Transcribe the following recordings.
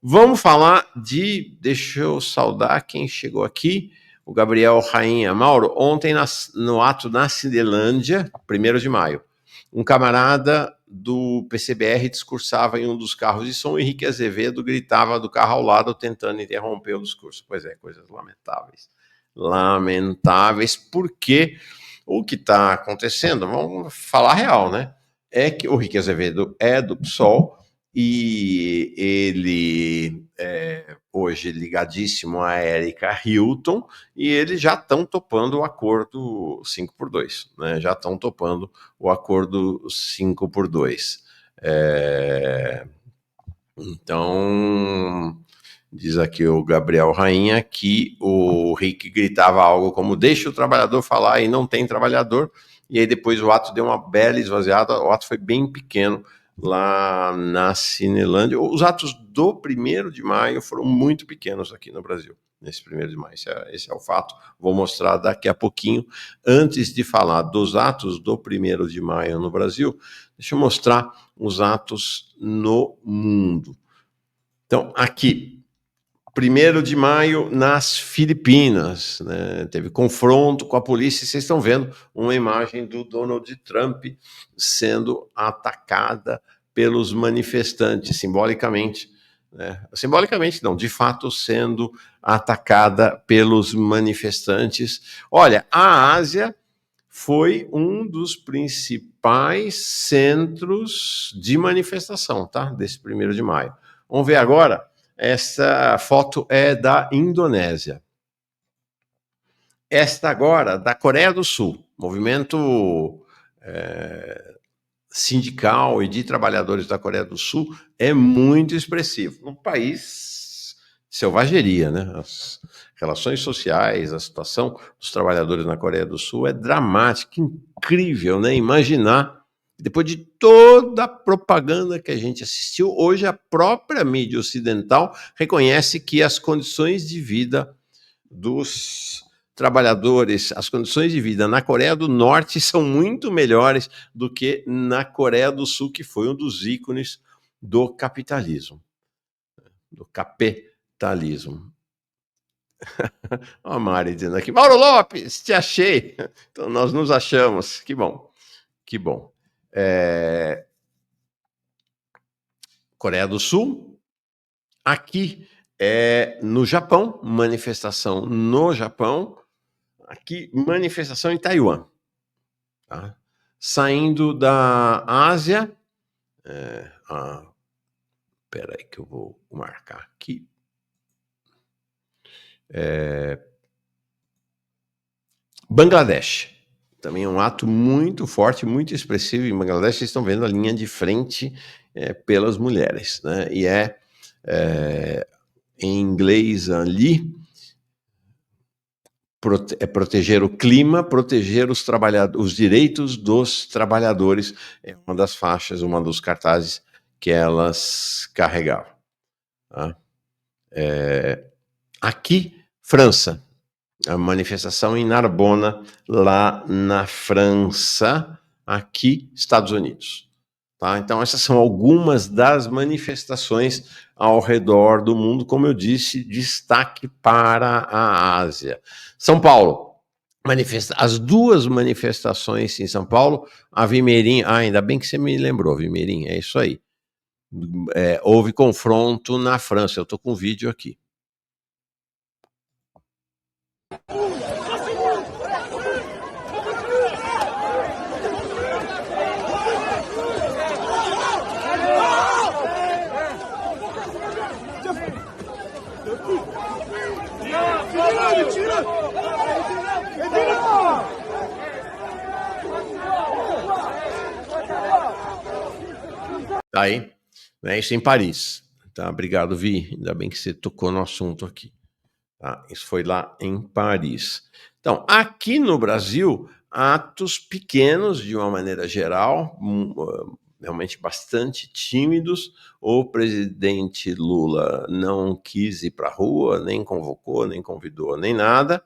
Vamos falar de... Deixa eu saudar quem chegou aqui. O Gabriel Rainha. Mauro, ontem no ato na Cindelândia, 1º de maio, um camarada do PCBR discursava em um dos carros de som, o Henrique Azevedo gritava do carro ao lado tentando interromper o discurso. Pois é, coisas lamentáveis. Lamentáveis, porque o que está acontecendo, vamos falar real, né? É que o Henrique Azevedo é do PSOL e ele hoje ligadíssimo a Érica Hilton, e eles já estão topando o acordo 5x2, né? Já estão topando o acordo 5x2. Então, diz aqui o Gabriel Rainha que o Rick gritava algo como deixa o trabalhador falar e não tem trabalhador, e aí depois o ato deu uma bela esvaziada, o ato foi bem pequeno lá na Cinelândia. Os atos do 1º de maio foram muito pequenos aqui no Brasil, nesse 1º de maio, esse é o fato, vou mostrar daqui a pouquinho. Antes de falar dos atos do 1º de maio no Brasil, deixa eu mostrar os atos no mundo. Então, aqui, 1º de maio nas Filipinas, né? Teve confronto com a polícia, vocês estão vendo uma imagem do Donald Trump sendo atacada pelos manifestantes, simbolicamente, né? Simbolicamente não, de fato sendo atacada pelos manifestantes. Olha, a Ásia foi um dos principais centros de manifestação, tá? Desse 1º de maio. Vamos ver agora. Essa foto é da Indonésia. Esta agora, da Coreia do Sul. Movimento sindical e de trabalhadores da Coreia do Sul é muito expressivo. Um país de selvageria, né? As relações sociais, a situação dos trabalhadores na Coreia do Sul é dramática, incrível, né? Imaginar, depois de toda a propaganda que a gente assistiu, hoje a própria mídia ocidental reconhece que as condições de vida dos trabalhadores, as condições de vida na Coreia do Norte são muito melhores do que na Coreia do Sul, que foi um dos ícones do capitalismo, do capitalismo. Ó, a Mari dizendo aqui, Mauro Lopes, te achei. Então nós nos achamos, que bom, que bom. Coreia do Sul, aqui no Japão, manifestação no Japão, aqui manifestação em Taiwan. Tá? Saindo da Ásia, espera aí que eu vou marcar aqui. Bangladesh, também é um ato muito forte, muito expressivo em Bangladesh. Vocês estão vendo a linha de frente pelas mulheres, né? E em inglês ali, proteger o clima, proteger os direitos dos trabalhadores, é uma das faixas, uma dos cartazes que elas carregavam. Tá? Aqui, França, a manifestação em Narbona, lá na França, aqui, Estados Unidos. Tá? Então, essas são algumas das manifestações ao redor do mundo, como eu disse, destaque para a Ásia. São Paulo, as duas manifestações em São Paulo, a Vimeirim, ainda bem que você me lembrou, Vimeirim, é isso aí. Houve confronto na França, eu estou com o vídeo aqui. Tá aí, né? Isso em Paris. Tá? Obrigado, Vi. Ainda bem que você tocou no assunto aqui. Tá? Isso foi lá em Paris. Então, aqui no Brasil, atos pequenos, de uma maneira geral, realmente bastante tímidos. O presidente Lula não quis ir para a rua, nem convocou, nem convidou, nem nada.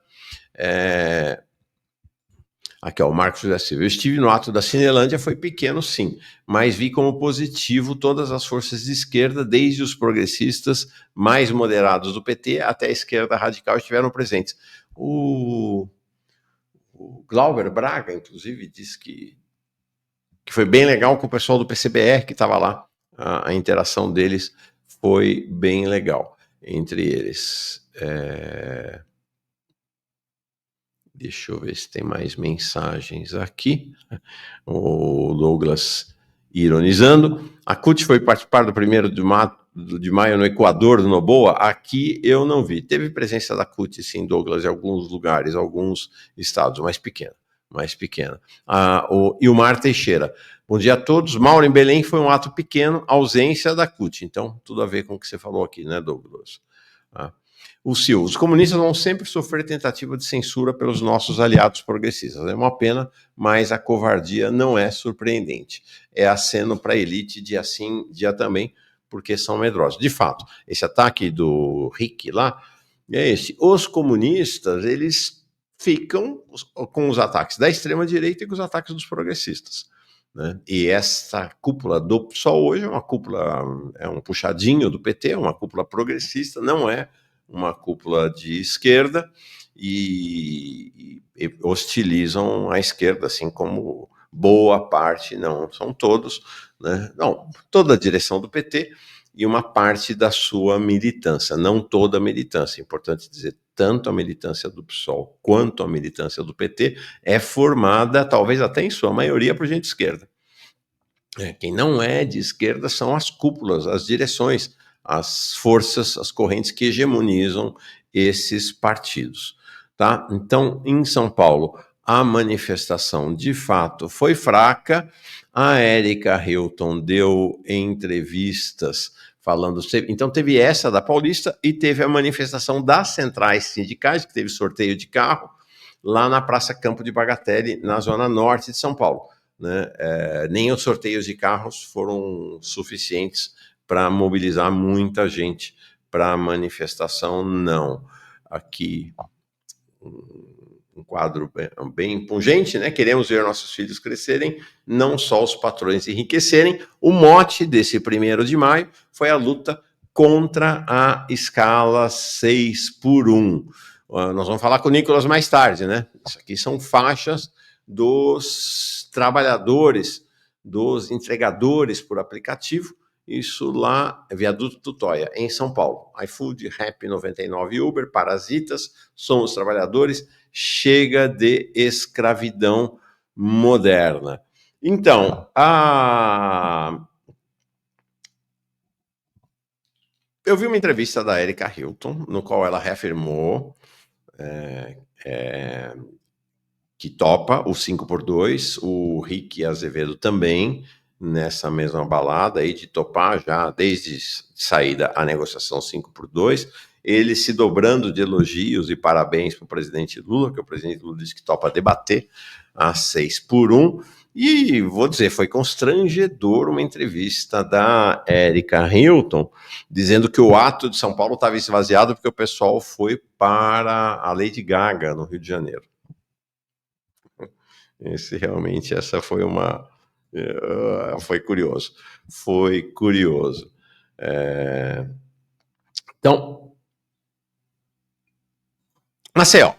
Aqui, ó, o Marcos José Silva. Eu estive no ato da Cinelândia, foi pequeno, sim, mas vi como positivo todas as forças de esquerda, desde os progressistas mais moderados do PT até a esquerda radical, estiveram presentes. O Glauber Braga, inclusive, disse que foi bem legal com o pessoal do PCBR que estava lá. A interação deles foi bem legal entre eles. Deixa eu ver se tem mais mensagens aqui. O Douglas ironizando. A CUT foi participar do 1º de maio no Equador, do Noboa. Aqui eu não vi. Teve presença da CUT, sim, Douglas, em alguns lugares, alguns estados, mais pequena. O Ilmar Teixeira. Bom dia a todos. Mauro, em Belém foi um ato pequeno, ausência da CUT. Então, tudo a ver com o que você falou aqui, né, Douglas? O Silvio, os comunistas vão sempre sofrer tentativa de censura pelos nossos aliados progressistas. É uma pena, mas a covardia não é surpreendente. É aceno para a elite dia sim, dia também, porque são medrosos. De fato, esse ataque do Rick lá, é esse. Os comunistas, eles ficam com os ataques da extrema-direita e com os ataques dos progressistas. Né? E essa cúpula do PSOL hoje é uma cúpula, é um puxadinho do PT, é uma cúpula progressista, não é uma cúpula de esquerda e hostilizam a esquerda, assim como boa parte, não são todos, né? Não, toda a direção do PT e uma parte da sua militância, não toda a militância, é importante dizer, tanto a militância do PSOL quanto a militância do PT é formada, talvez até em sua maioria, por gente de esquerda. Quem não é de esquerda são as cúpulas, as direções, as forças, as correntes que hegemonizam esses partidos. Tá? Então, em São Paulo, a manifestação de fato foi fraca. A Érica Hilton deu entrevistas falando. Então, teve essa da Paulista e teve a manifestação das centrais sindicais, que teve sorteio de carro, lá na Praça Campo de Bagatelle, na zona norte de São Paulo. Né? Nem os sorteios de carros foram suficientes para mobilizar muita gente para a manifestação, não. Aqui um quadro bem pungente, né? Queremos ver nossos filhos crescerem, não só os patrões enriquecerem. O mote desse 1º de maio foi a luta contra a escala 6x1. Nós vamos falar com o Nicolas mais tarde, né? Isso aqui são faixas dos trabalhadores, dos entregadores por aplicativo, isso lá, Viaduto Tutóia, em São Paulo. iFood, Rap 99, Uber, Parasitas, somos trabalhadores, chega de escravidão moderna. Então, eu vi uma entrevista da Érica Hilton, no qual ela reafirmou que topa o 5x2, o Rick Azevedo também, nessa mesma balada aí de topar já, desde saída a negociação 5x2, ele se dobrando de elogios e parabéns para o presidente Lula, que o presidente Lula disse que topa debater a 6x1, e vou dizer, foi constrangedor uma entrevista da Érica Hilton, dizendo que o ato de São Paulo estava esvaziado porque o pessoal foi para a Lady Gaga, no Rio de Janeiro. Essa foi uma. Foi curioso. Foi curioso. Então, Maceió.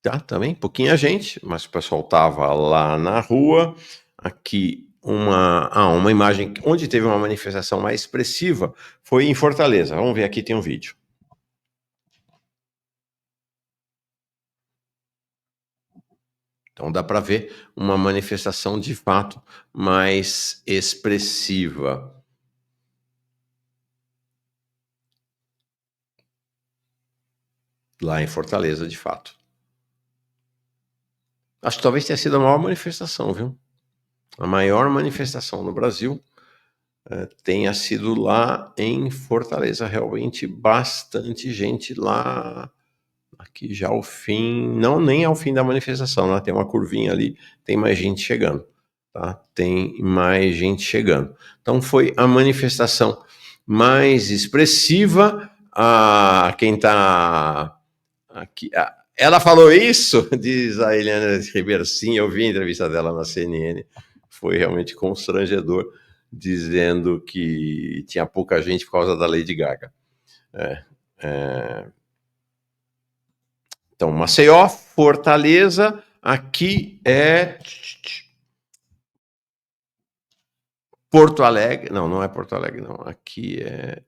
Tá, também, pouquinha gente, mas o pessoal tava lá na rua. Aqui uma imagem onde teve uma manifestação mais expressiva foi em Fortaleza. Vamos ver aqui, tem um vídeo. Então dá para ver uma manifestação de fato mais expressiva. Lá em Fortaleza, de fato. Acho que talvez tenha sido a maior manifestação, viu? A maior manifestação no Brasil tenha sido lá em Fortaleza. Realmente bastante gente lá. Aqui já ao fim, não nem ao fim da manifestação, né? Tem uma curvinha ali, tem mais gente chegando, tá? Tem mais gente chegando. Então foi a manifestação mais expressiva. Quem está aqui, Ela falou isso, diz a Eliana Ribeiro. Sim, eu vi a entrevista dela na CNN. Foi realmente constrangedor, dizendo que tinha pouca gente por causa da Lady Gaga. É. Então, Maceió, Fortaleza, aqui é Porto Alegre. Não, não é Porto Alegre, não. Aqui é.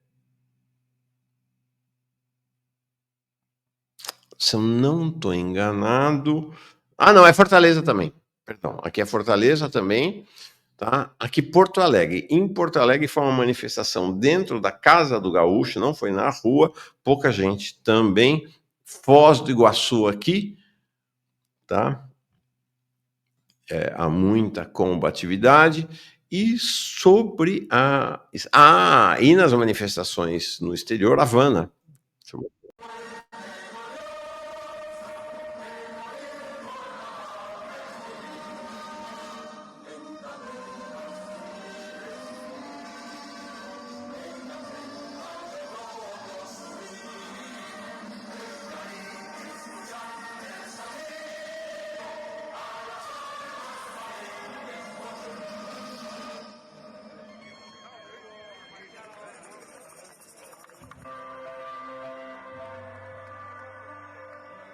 Se eu não estou enganado. Ah, não, é Fortaleza também. Perdão, aqui é Fortaleza também. Tá? Aqui Porto Alegre. Em Porto Alegre foi uma manifestação dentro da Casa do Gaúcho, não foi na rua, pouca gente também. Foz do Iguaçu aqui, tá? Há muita combatividade. E sobre a. Ah, e nas manifestações no exterior, Havana.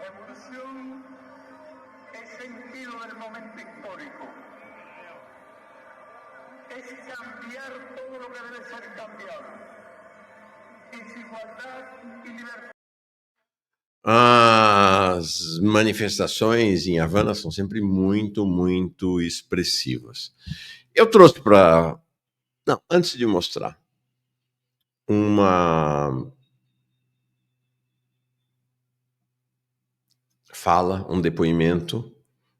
Evolución es sentido del momento histórico. Es cambiar todo lo que debe ser cambiado. Desigualdad y libertad. As manifestações em Havana são sempre muito, muito expressivas. Eu trouxe para. Não, antes de mostrar, uma fala, um depoimento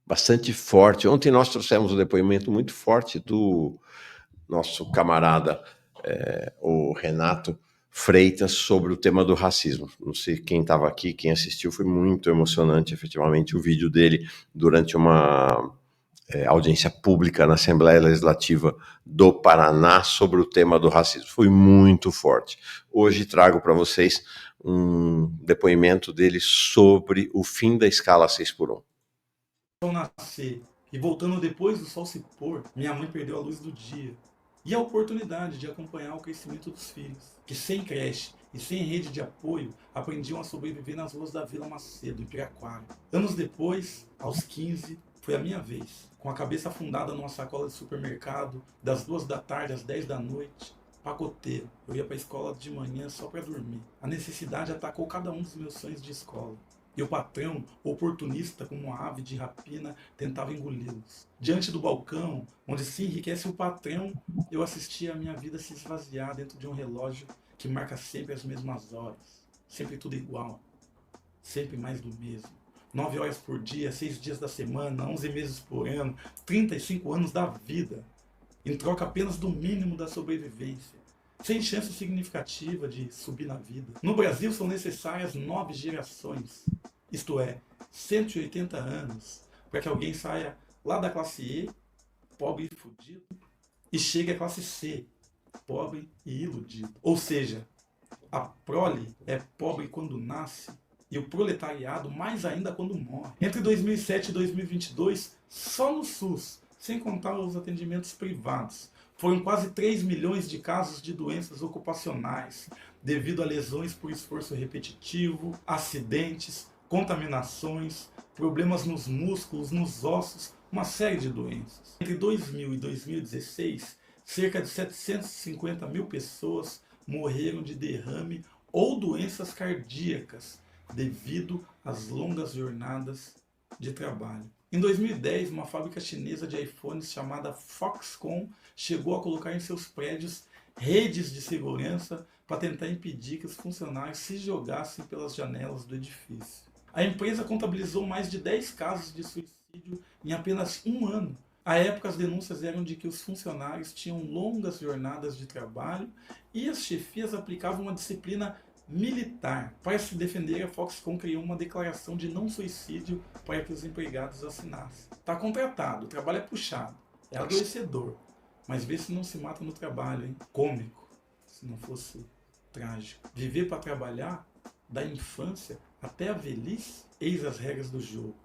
bastante forte. Ontem nós trouxemos um depoimento muito forte do nosso camarada, o Renato Freitas, sobre o tema do racismo. Não sei quem estava aqui, quem assistiu, foi muito emocionante, efetivamente, o vídeo dele durante uma audiência pública na Assembleia Legislativa do Paraná sobre o tema do racismo. Foi muito forte. Hoje trago para vocês um depoimento dele sobre o fim da escala 6x1. Ao nascer e voltando depois do sol se pôr, minha mãe perdeu a luz do dia e a oportunidade de acompanhar o crescimento dos filhos, que sem creche e sem rede de apoio aprendiam a sobreviver nas ruas da Vila Macedo, em Piraquara. Anos depois, aos 15, foi a minha vez, com a cabeça afundada numa sacola de supermercado, das 2 da tarde às 10 da noite, pacoteiro. Eu ia para a escola de manhã só para dormir. A necessidade atacou cada um dos meus sonhos de escola. E o patrão, oportunista como uma ave de rapina, tentava engoli-los. Diante do balcão, onde se enriquece o patrão, eu assistia a minha vida se esvaziar dentro de um relógio que marca sempre as mesmas horas. Sempre tudo igual. Sempre mais do mesmo. 9 horas por dia, 6 dias da semana, 11 meses por ano, 35 anos da vida. Em troca apenas do mínimo da sobrevivência. Sem chance significativa de subir na vida. No Brasil são necessárias 9 gerações, isto é, 180 anos, para que alguém saia lá da classe E, pobre e fudido, e chegue à classe C, pobre e iludido. Ou seja, a prole é pobre quando nasce e o proletariado mais ainda quando morre. Entre 2007 e 2022, só no SUS, sem contar os atendimentos privados, foram quase 3 milhões de casos de doenças ocupacionais, devido a lesões por esforço repetitivo, acidentes, contaminações, problemas nos músculos, nos ossos, uma série de doenças. Entre 2000 e 2016, cerca de 750 mil pessoas morreram de derrame ou doenças cardíacas, devido às longas jornadas de trabalho. Em 2010, uma fábrica chinesa de iPhones chamada Foxconn chegou a colocar em seus prédios redes de segurança para tentar impedir que os funcionários se jogassem pelas janelas do edifício. A empresa contabilizou mais de 10 casos de suicídio em apenas um ano. À época, as denúncias eram de que os funcionários tinham longas jornadas de trabalho e as chefias aplicavam uma disciplina militar. Para se defender, a Foxconn criou uma declaração de não suicídio para que os empregados assinassem. Está contratado, o trabalho é puxado, é adoecedor, mas vê se não se mata no trabalho, hein? Cômico, se não fosse trágico. Viver para trabalhar, da infância até a velhice, eis as regras do jogo.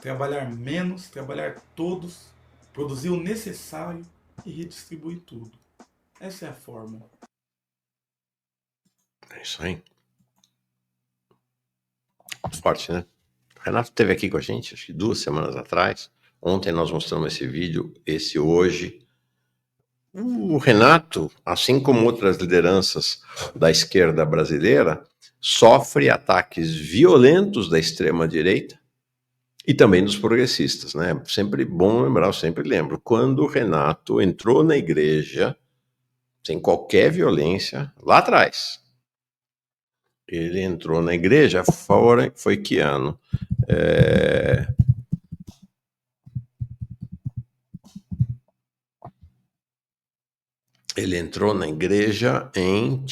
Trabalhar menos, trabalhar todos, produzir o necessário e redistribuir tudo. Essa é a fórmula. É isso aí. Forte, né? O Renato esteve aqui com a gente, acho que 2 semanas atrás. Ontem nós mostramos esse vídeo, esse hoje. O Renato, assim como outras lideranças da esquerda brasileira, sofre ataques violentos da extrema-direita e também dos progressistas, né? Sempre bom lembrar, eu sempre lembro, quando o Renato entrou na igreja, sem qualquer violência, lá atrás. Ele entrou na igreja, foi que ano? Ele entrou na igreja em...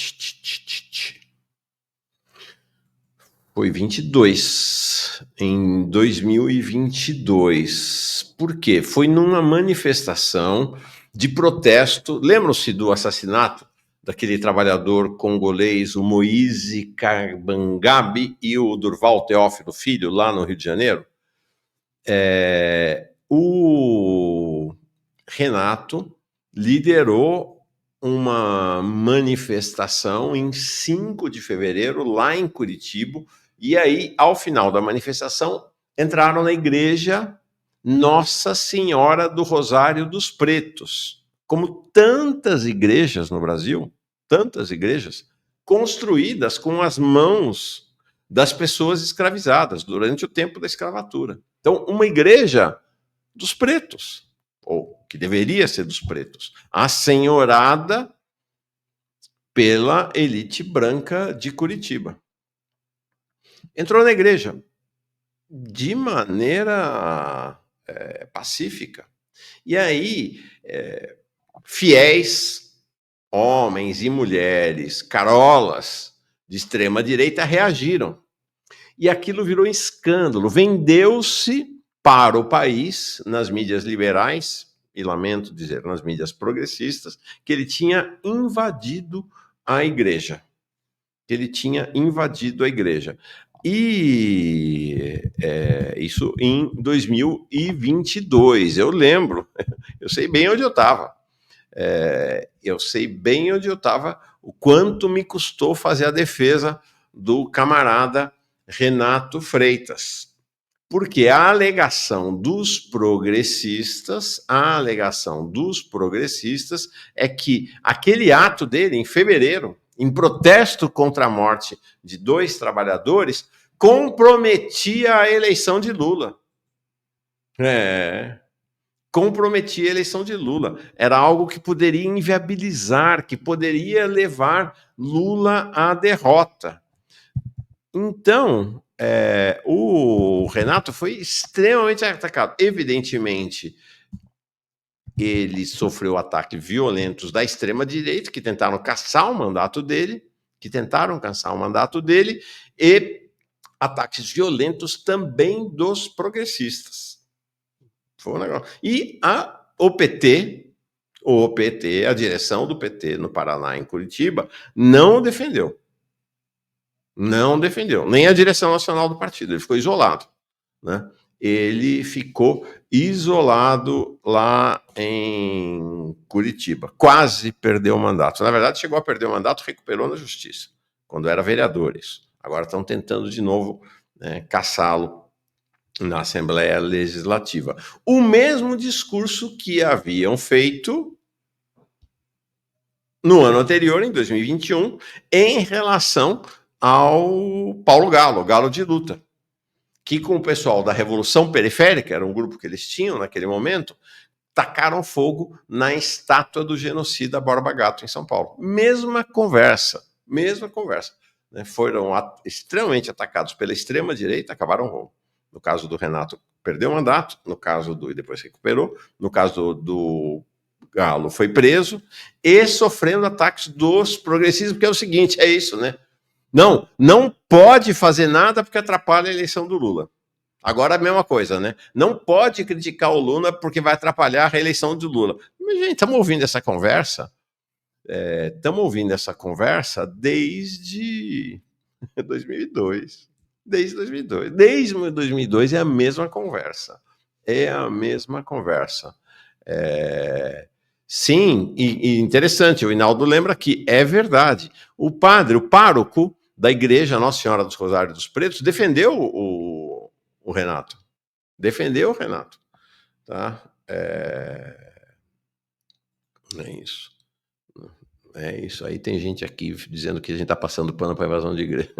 Foi 22, em 2022. Por quê? Foi numa manifestação de protesto. Lembram-se do assassinato daquele trabalhador congolês, o Moise Kabangabe e o Durval Teófilo Filho, lá no Rio de Janeiro? O Renato liderou uma manifestação em 5 de fevereiro, lá em Curitiba, e aí, ao final da manifestação, entraram na igreja Nossa Senhora do Rosário dos Pretos. Como tantas igrejas no Brasil, tantas igrejas, construídas com as mãos das pessoas escravizadas durante o tempo da escravatura. Então, uma igreja dos pretos, ou que deveria ser dos pretos, assenhorada pela elite branca de Curitiba. Entrou na igreja de maneira pacífica. E aí, fiéis, homens e mulheres, carolas de extrema-direita reagiram. E aquilo virou escândalo. Vendeu-se para o país, nas mídias liberais, e lamento dizer, nas mídias progressistas, que ele tinha invadido a igreja. Que ele tinha invadido a igreja. E isso em 2022. Eu lembro, eu sei bem onde eu estava. Eu sei bem onde eu estava, o quanto me custou fazer a defesa do camarada Renato Freitas. Porque a alegação dos progressistas é que aquele ato dele, em fevereiro, em protesto contra a morte de 2 trabalhadores, comprometia a eleição de Lula. Comprometia a eleição de Lula. Era algo que poderia inviabilizar, que poderia levar Lula à derrota. Então, o Renato foi extremamente atacado. Evidentemente, ele sofreu ataques violentos da extrema-direita, que tentaram caçar o mandato dele, e ataques violentos também dos progressistas. Foi um negócio. E o PT, a direção do PT no Paraná, em Curitiba, não defendeu. Não defendeu, nem a direção nacional do partido, ele ficou isolado, né? Ele ficou isolado lá em Curitiba, quase perdeu o mandato. Na verdade, chegou a perder o mandato, recuperou na justiça, quando era vereador isso. Agora estão tentando de novo, né, caçá-lo na Assembleia Legislativa. O mesmo discurso que haviam feito no ano anterior, em 2021, em relação ao Paulo Galo, Galo de Luta, que com o pessoal da Revolução Periférica, era um grupo que eles tinham naquele momento, tacaram fogo na estátua do genocida Borba Gato em São Paulo. Mesma conversa. Né? Foram extremamente atacados pela extrema-direita, acabaram, no caso do Renato, perdeu o mandato, no caso do, e depois recuperou, no caso do Galo foi preso, e sofrendo ataques dos progressistas, porque é o seguinte, é isso, né? Não pode fazer nada porque atrapalha a eleição do Lula. Agora a mesma coisa, né? Não pode criticar o Lula porque vai atrapalhar a reeleição do Lula. Mas, gente, estamos ouvindo essa conversa? Estamos ouvindo essa conversa desde 2002. Desde 2002. Desde 2002 é a mesma conversa. É a mesma conversa. Sim, e interessante, o Hinaldo lembra que é verdade. O pároco da igreja Nossa Senhora dos Rosários dos Pretos, defendeu o Renato. Defendeu o Renato. Tá? É isso. É isso. Aí tem gente aqui dizendo que a gente está passando pano para invasão de igreja.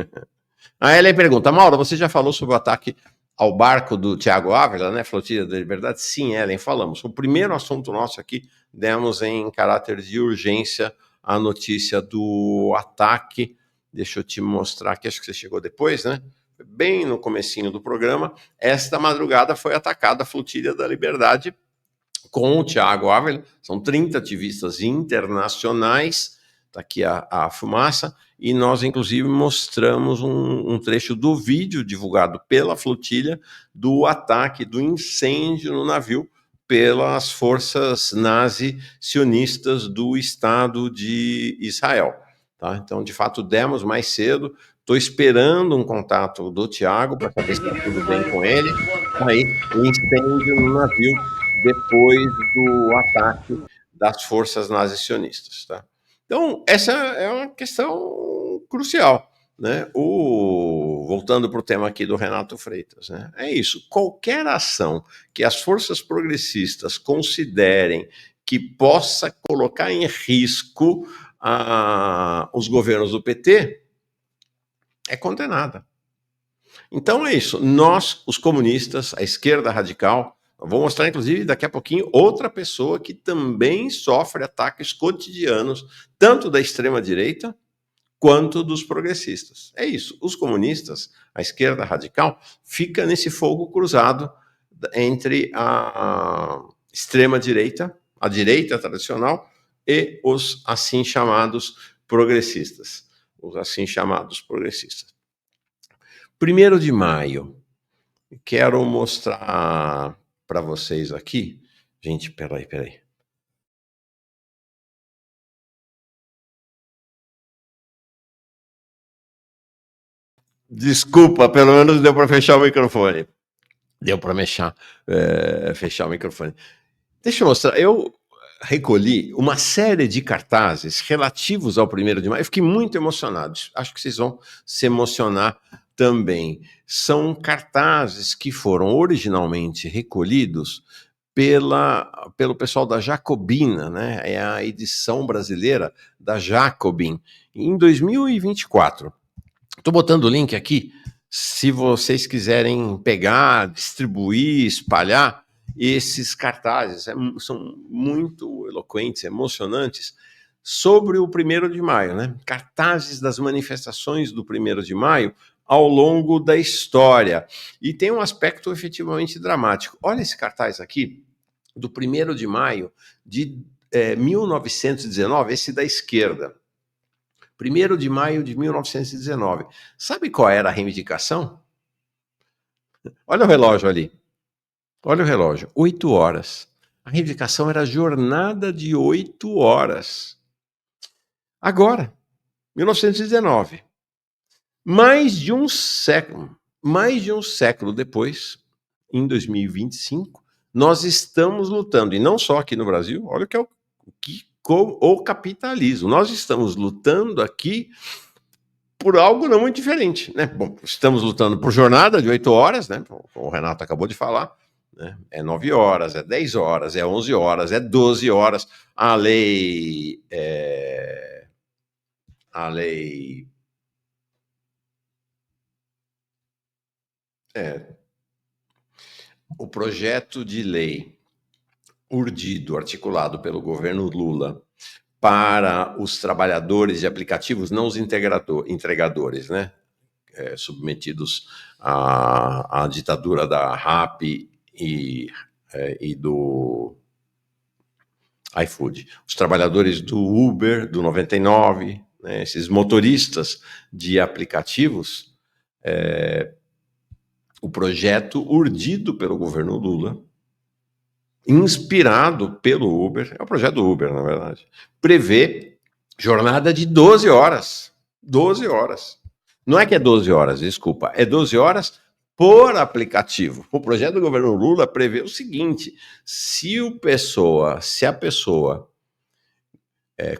A Ellen pergunta, Mauro, você já falou sobre o ataque ao barco do Tiago Ávila, né? Flotilha da Liberdade? Sim, Ellen, falamos. O primeiro assunto nosso aqui, demos em caráter de urgência a notícia do ataque. Deixa eu te mostrar aqui, acho que você chegou depois, né? Bem no comecinho do programa. Esta madrugada foi atacada a Flotilha da Liberdade com o Tiago Ávila. São 30 ativistas internacionais. Está aqui a fumaça. E nós, inclusive, mostramos um trecho do vídeo divulgado pela flotilha do ataque, do incêndio no navio pelas forças nazi-sionistas do Estado de Israel. Tá? Então, de fato, demos mais cedo. Estou esperando um contato do Tiago para saber se está tudo bem com ele. Aí, o incêndio no navio depois do ataque das forças nazi-sionistas. Tá? Então, essa é uma questão crucial, né? Voltando para o tema aqui do Renato Freitas, né? É isso. Qualquer ação que as forças progressistas considerem que possa colocar em risco os governos do PT é condenada. Então é isso. Nós, os comunistas, a esquerda radical, vou mostrar, inclusive, daqui a pouquinho, outra pessoa que também sofre ataques cotidianos, tanto da extrema-direita quanto dos progressistas. É isso. Os comunistas, a esquerda radical, fica nesse fogo cruzado entre a extrema-direita, a direita tradicional, e os assim chamados progressistas. Os assim chamados progressistas. 1º de maio, quero mostrar para vocês aqui. Gente, peraí. Desculpa, pelo menos deu para fechar o microfone. Deu para fechar o microfone. Deixa eu mostrar. Eu recolhi uma série de cartazes relativos ao 1º de maio. Eu fiquei muito emocionado. Acho que vocês vão se emocionar também. São cartazes que foram originalmente recolhidos pelo pessoal da Jacobina, né? É a edição brasileira da Jacobin, em 2024. Estou botando o link aqui, se vocês quiserem pegar, distribuir, espalhar esses cartazes. São muito eloquentes, emocionantes, sobre o 1º de maio, né? Cartazes das manifestações do 1º de maio ao longo da história. E tem um aspecto efetivamente dramático. Olha esse cartaz aqui, do 1º de maio de 1919, esse da esquerda. 1º de maio de 1919. Sabe qual era a reivindicação? Olha o relógio ali. Olha o relógio. 8 horas. A reivindicação era jornada de 8 horas. Agora, 1919. Mais de um século depois, em 2025, nós estamos lutando, e não só aqui no Brasil, olha o que é o capitalismo. Nós estamos lutando aqui por algo não muito diferente, né? Bom, estamos lutando por jornada de 8 horas, né? O Renato acabou de falar, né? É 9 horas, é 10 horas, é 11 horas, é 12 horas. A lei o projeto de lei urdido, articulado pelo governo Lula para os trabalhadores de aplicativos, não os entregadores, né? Submetidos à ditadura da RAP e do iFood. Os trabalhadores do Uber, do 99, né? Esses motoristas de aplicativos, o projeto urdido pelo governo Lula, inspirado pelo Uber, é o projeto do Uber, na verdade, prevê jornada de 12 horas. 12 horas. Não é que é 12 horas, desculpa, é 12 horas por aplicativo. O projeto do governo Lula prevê o seguinte: se a pessoa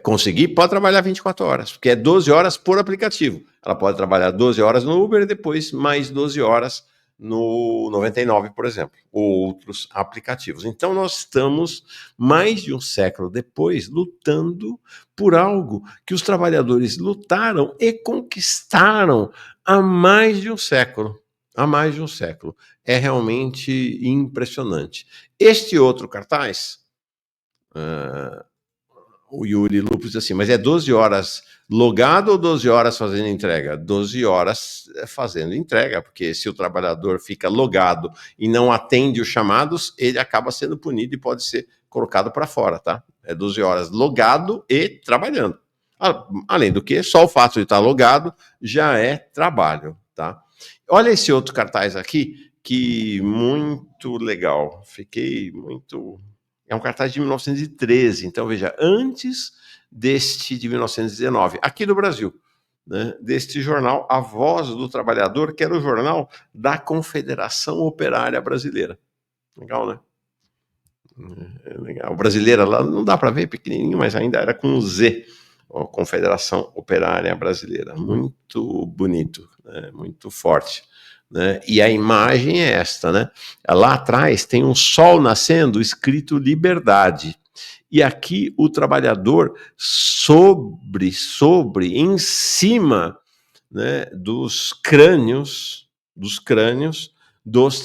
conseguir, pode trabalhar 24 horas, porque é 12 horas por aplicativo. Ela pode trabalhar 12 horas no Uber e depois mais 12 horas no 99, por exemplo, ou outros aplicativos. Então, nós estamos, mais de um século depois, lutando por algo que os trabalhadores lutaram e conquistaram há mais de um século. Há mais de um século. É realmente impressionante. Este outro cartaz, o Yuri Lupo diz assim, mas é 12 horas logado ou 12 horas fazendo entrega? 12 horas fazendo entrega, porque se o trabalhador fica logado e não atende os chamados, ele acaba sendo punido e pode ser colocado para fora, tá? É 12 horas logado e trabalhando. Além do que, só o fato de estar logado já é trabalho, tá? Olha esse outro cartaz aqui, que muito legal. Fiquei muito... É um cartaz de 1913, então veja, antes deste de 1919, aqui no Brasil, né, deste jornal A Voz do Trabalhador, que era o jornal da Confederação Operária Brasileira. Legal, né? É legal. Brasileira lá não dá para ver, pequenininho, mas ainda era com Z, a Confederação Operária Brasileira. Muito bonito, né? Muito forte. Né? E a imagem é esta, né? Lá atrás tem um sol nascendo escrito liberdade. E aqui o trabalhador em cima, né, dos crânios dos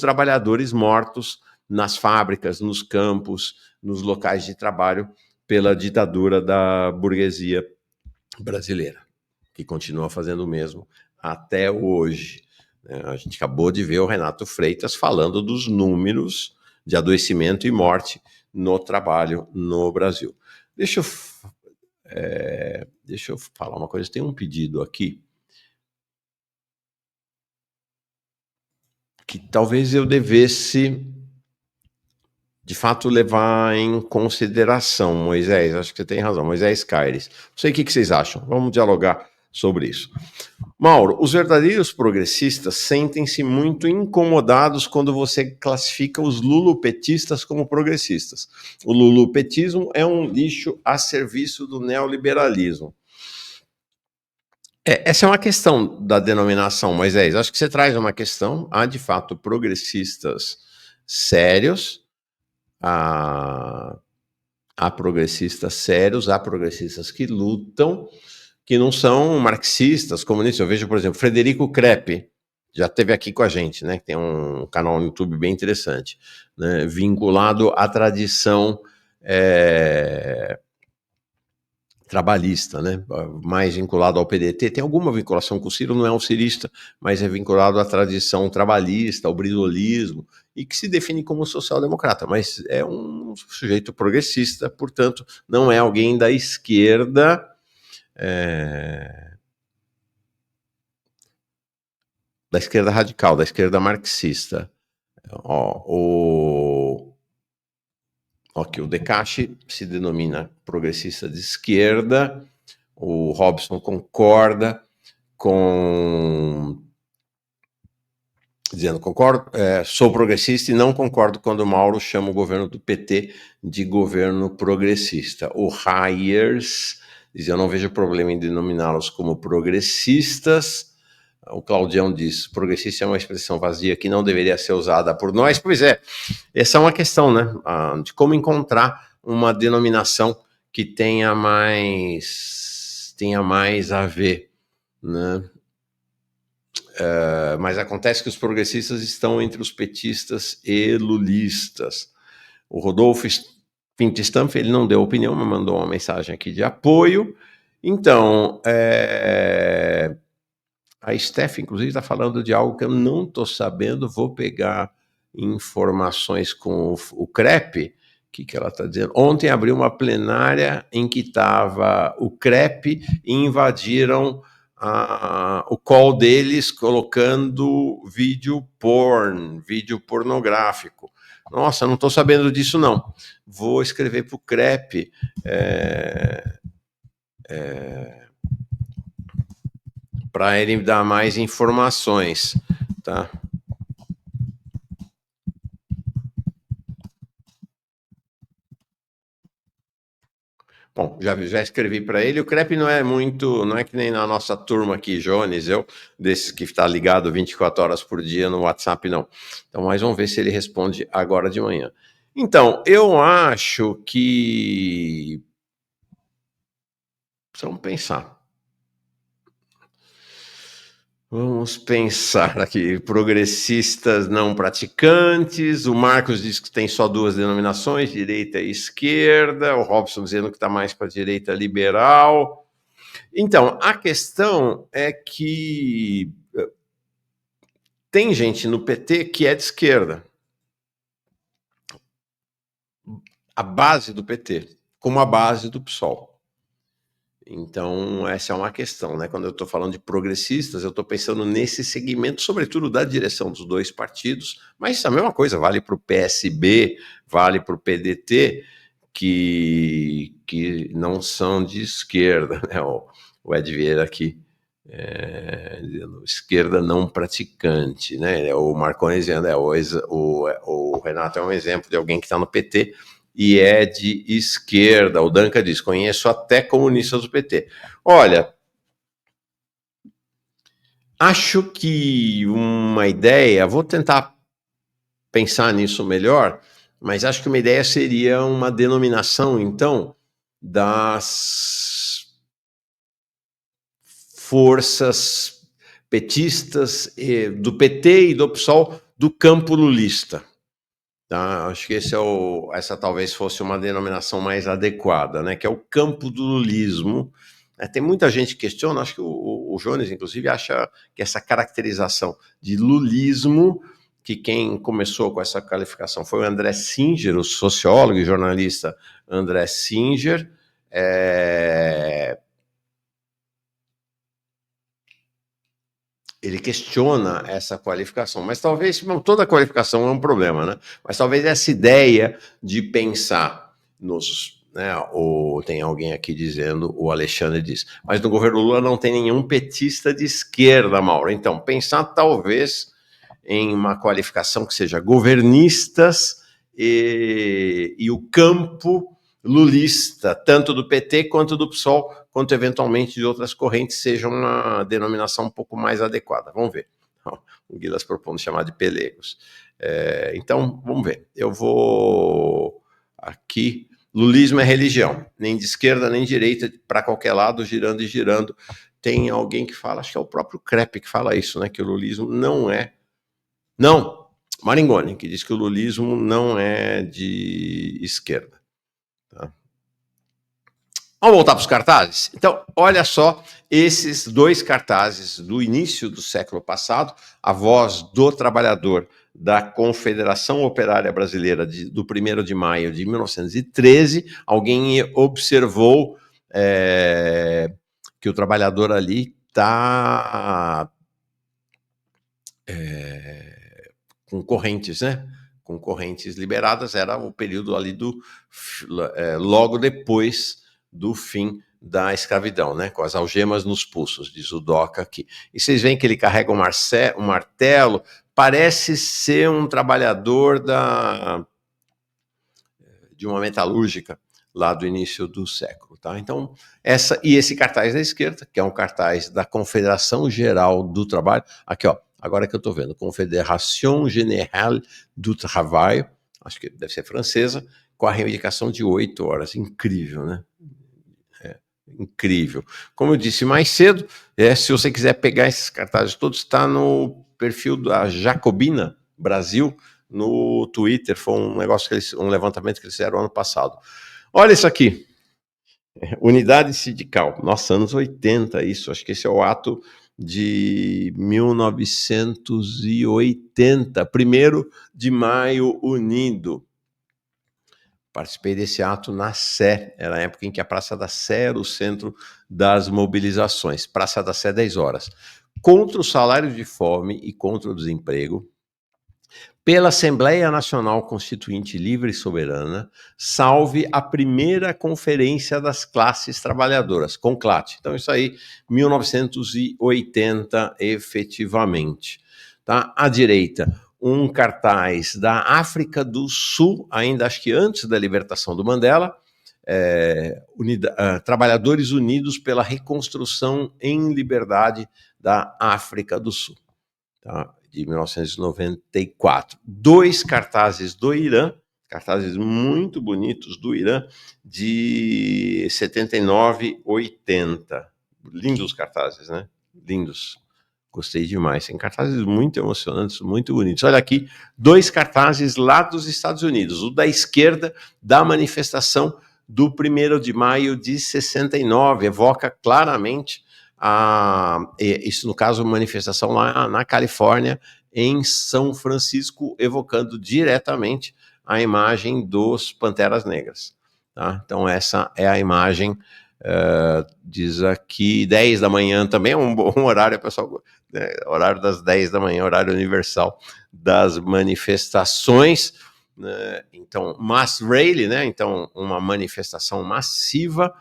trabalhadores mortos nas fábricas, nos campos, nos locais de trabalho pela ditadura da burguesia brasileira, que continua fazendo o mesmo até hoje. A gente acabou de ver o Renato Freitas falando dos números de adoecimento e morte no trabalho no Brasil. Deixa eu falar uma coisa, tem um pedido aqui que talvez eu devesse, de fato, levar em consideração, Moisés. Acho que você tem razão, Moisés Caires. Não sei o que vocês acham, vamos dialogar sobre isso. Mauro, os verdadeiros progressistas sentem-se muito incomodados quando você classifica os lulopetistas como progressistas. O lulopetismo é um lixo a serviço do neoliberalismo. Essa é uma questão da denominação, Moisés. Acho que você traz uma questão. Há, de fato, progressistas sérios, há progressistas sérios, há progressistas que lutam, que não são marxistas, comunistas. Eu vejo, por exemplo, Frederico Crepe, já esteve aqui com a gente, né? Que tem um canal no YouTube bem interessante, né, vinculado à tradição trabalhista, né? Mais vinculado ao PDT. Tem alguma vinculação com o Ciro, não é um cirista, mas é vinculado à tradição trabalhista, ao brizolismo, e que se define como social-democrata, mas é um sujeito progressista, portanto, não é alguém da esquerda, da esquerda radical, da esquerda marxista. O Decache se denomina progressista de esquerda, o Robson concorda dizendo, concordo, sou progressista e não concordo quando o Mauro chama o governo do PT de governo progressista. O Hayers diz, eu não vejo problema em denominá-los como progressistas. O Claudião diz, progressista é uma expressão vazia que não deveria ser usada por nós. Pois é, essa é uma questão, né, de como encontrar uma denominação que tenha mais a ver, né? Mas acontece que os progressistas estão entre os petistas e lulistas. O Rodolfo Fintistampf, ele não deu opinião, mas mandou uma mensagem aqui de apoio. Então, a Steph, inclusive, está falando de algo que eu não estou sabendo. Vou pegar informações com o Crepe. O que ela está dizendo? Ontem abriu uma plenária em que estava o Crepe e invadiram o call deles colocando vídeo pornográfico. Nossa, não estou sabendo disso, não. Vou escrever para o Crepe. para ele dar mais informações, tá? Bom, já escrevi para ele. O Crepe não é que nem na nossa turma aqui, Jones, desses que está ligado 24 horas por dia no WhatsApp, não. Então, mas vamos ver se ele responde agora de manhã. Então, eu acho que precisamos pensar. Vamos pensar aqui, progressistas não praticantes, o Marcos diz que tem só duas denominações, direita e esquerda, o Robson dizendo que está mais para a direita liberal. Então, a questão é que tem gente no PT que é de esquerda, a base do PT, como a base do PSOL. Então, essa é uma questão, né? Quando eu estou falando de progressistas, eu estou pensando nesse segmento, sobretudo da direção dos dois partidos, mas a mesma coisa vale para o PSB, vale para o PDT, que não são de esquerda, né? O Ed Vieira aqui, esquerda não praticante, né? O Marconi dizendo, o Renato é um exemplo de alguém que está no PT, e é de esquerda. O Danca diz, conheço até comunistas do PT. Olha, acho que uma ideia, vou tentar pensar nisso melhor, mas acho que uma ideia seria uma denominação, então, das forças petistas, do PT e do PSOL, do campo lulista. Tá? Acho que essa talvez fosse uma denominação mais adequada, né? Que é o campo do lulismo. Tem muita gente que questiona, acho que o Jones, inclusive, acha que essa caracterização de lulismo, que quem começou com essa qualificação foi o André Singer, o sociólogo e jornalista André Singer. Ele questiona essa qualificação, mas talvez, toda qualificação é um problema, né? Mas talvez essa ideia de pensar nos, né, tem alguém aqui dizendo, o Alexandre diz, mas no governo Lula não tem nenhum petista de esquerda, Mauro. Então, pensar talvez em uma qualificação que seja governistas e o campo lulista, tanto do PT quanto do PSOL, quanto eventualmente de outras correntes, seja uma denominação um pouco mais adequada. Vamos ver. O Guilas propondo chamar de pelegos. Então, vamos ver. Eu vou aqui. Lulismo é religião, nem de esquerda nem de direita, para qualquer lado, girando e girando. Tem alguém que fala, acho que é o próprio Crepe que fala isso, né? Que o lulismo não é. Não, Maringoni, que diz que o lulismo não é de esquerda. Tá? Vamos voltar para os cartazes? Então, olha só esses dois cartazes do início do século passado, a voz do trabalhador da Confederação Operária Brasileira do 1º de maio de 1913. Alguém observou que o trabalhador ali está com correntes, né? Com correntes liberadas, era o período ali logo depois do fim da escravidão, né? Com as algemas nos pulsos, diz o Doca aqui. E vocês veem que ele carrega um martelo, parece ser um trabalhador de uma metalúrgica lá do início do século, tá? Então, esse cartaz da esquerda, que é um cartaz da Confederação Geral do Trabalho, aqui, ó, agora que eu estou vendo, Confédération Générale du Travail, acho que deve ser francesa, com a reivindicação de 8 horas. Incrível, né? Incrível. Como eu disse mais cedo, se você quiser pegar esses cartazes todos, está no perfil da Jacobina Brasil, no Twitter. Foi um um levantamento que eles fizeram ano passado. Olha isso aqui. Unidade sindical. Nossa, anos 80, isso. Acho que esse é o ato de 1980, 1º de maio unido. Participei desse ato na Sé, era a época em que a Praça da Sé era o centro das mobilizações. Praça da Sé, 10 horas. Contra o salário de fome e contra o desemprego, Pela Assembleia Nacional Constituinte Livre e Soberana, salve a primeira Conferência das Classes Trabalhadoras, CONCLAT. Então, isso aí, 1980, efetivamente. Tá? À direita, um cartaz da África do Sul, ainda acho que antes da libertação do Mandela, Trabalhadores Unidos pela Reconstrução em Liberdade da África do Sul. Tá? De 1994. 2 cartazes do Irã, cartazes muito bonitos do Irã, de 79, 80. Lindos cartazes, né? Lindos. Gostei demais. Tem cartazes muito emocionantes, muito bonitos. Olha aqui, 2 cartazes lá dos Estados Unidos. O da esquerda, da manifestação do 1º de maio de 69, evoca claramente isso, no caso, manifestação lá na Califórnia, em São Francisco, evocando diretamente a imagem dos Panteras Negras. Tá? Então, essa é a imagem, diz aqui, 10 da manhã também, é um bom horário, pessoal, né? Horário das 10 da manhã, horário universal das manifestações. Então, mass rally, né? Então, uma manifestação massiva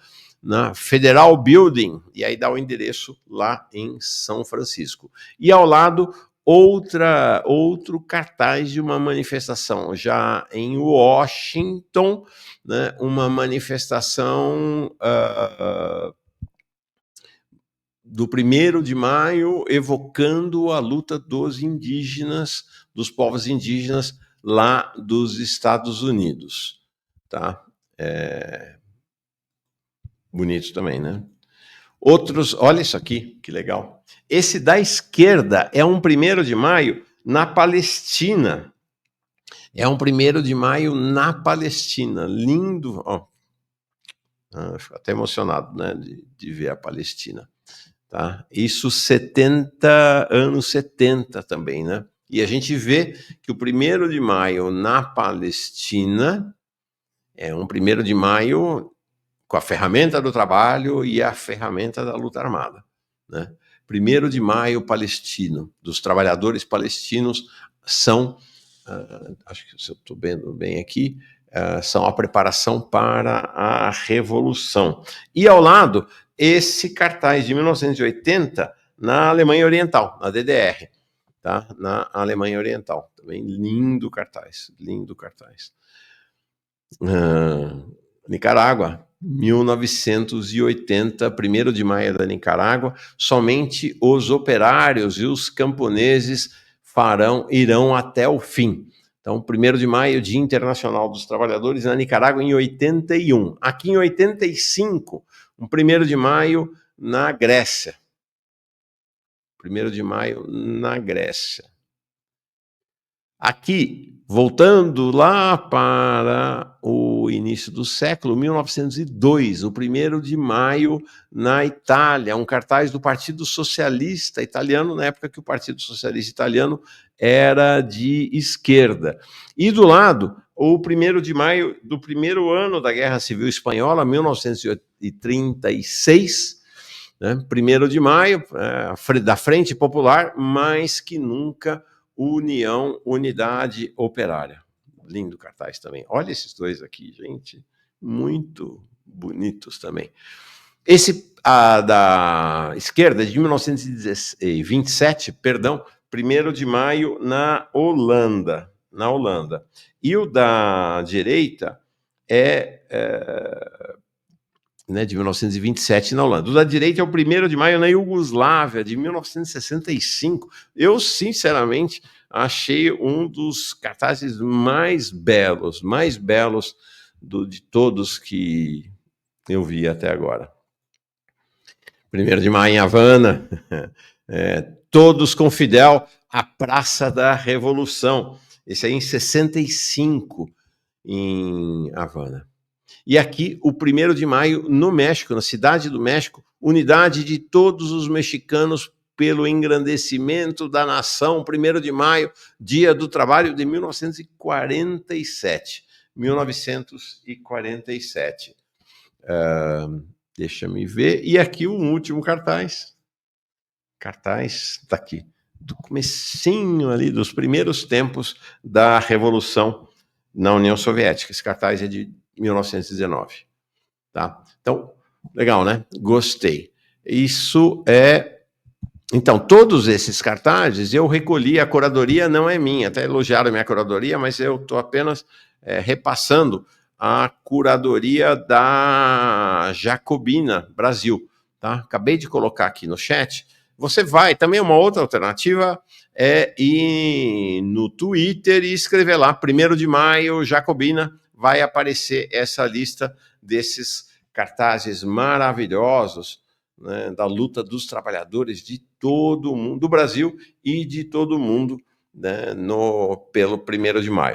na Federal Building, e aí dá o endereço lá em São Francisco. E ao lado, outro cartaz de uma manifestação, já em Washington, né, uma manifestação do 1º de maio, evocando a luta dos indígenas, dos povos indígenas lá dos Estados Unidos. Tá? Bonito também, né? Outros, olha isso aqui, que legal. Esse da esquerda é um 1º de maio na Palestina. É um 1º de maio na Palestina. Lindo, ó. Fico até emocionado, né, de ver a Palestina. Tá? Isso anos 70 também, né? E a gente vê que o 1º de maio na Palestina é um 1º de maio com a ferramenta do trabalho e a ferramenta da luta armada. Né? 1º de maio palestino, dos trabalhadores palestinos, são, acho que se eu estou vendo bem aqui, são a preparação para a Revolução. E ao lado, esse cartaz de 1980 na Alemanha Oriental, na DDR, tá? Na Alemanha Oriental. Também lindo cartaz, lindo cartaz. Nicarágua, 1980, 1º de maio da Nicarágua, somente os operários e os camponeses irão até o fim. Então, 1º de maio, Dia Internacional dos Trabalhadores, na Nicarágua, em 81. Aqui em 85, um 1º de maio na Grécia. 1º de maio na Grécia. Aqui, voltando lá para o início do século, 1902, o 1º de maio na Itália, um cartaz do Partido Socialista Italiano, na época que o Partido Socialista Italiano era de esquerda. E do lado, o 1º de maio do 1º ano da Guerra Civil Espanhola, 1936, né? 1º de maio, da Frente Popular, mais que nunca União, Unidade Operária. Lindo cartaz também. Olha esses 2 aqui, gente. Muito bonitos também. Esse da esquerda, de 1927, perdão, 1º de maio na Holanda. E o da direita né, de 1927 na Holanda. O da direita é o 1º de maio na Iugoslávia, de 1965. Eu, sinceramente, achei um dos cartazes mais belos de todos que eu vi até agora. 1º de maio em Havana, todos com Fidel, a Praça da Revolução. Esse aí em 65, em Havana. E aqui, o 1º de maio, no México, na Cidade do México, unidade de todos os mexicanos pelo engrandecimento da nação, 1º de maio, Dia do Trabalho de 1947. 1947. Deixa-me ver. E aqui o último cartaz. Cartaz, está aqui. do comecinho ali, dos primeiros tempos da Revolução na União Soviética. Esse cartaz é de 1919, tá? Então, legal, né? Gostei. Isso é... Então, todos esses cartazes eu recolhi, a curadoria não é minha, até elogiaram a minha curadoria, mas eu estou apenas repassando a curadoria da Jacobina Brasil, tá? Acabei de colocar aqui no chat. Você vai, também uma outra alternativa é ir no Twitter e escrever lá, 1º de maio, Jacobina, vai aparecer essa lista desses cartazes maravilhosos, né, da luta dos trabalhadores de todo o mundo, do Brasil e de todo o mundo, né, pelo 1º de maio.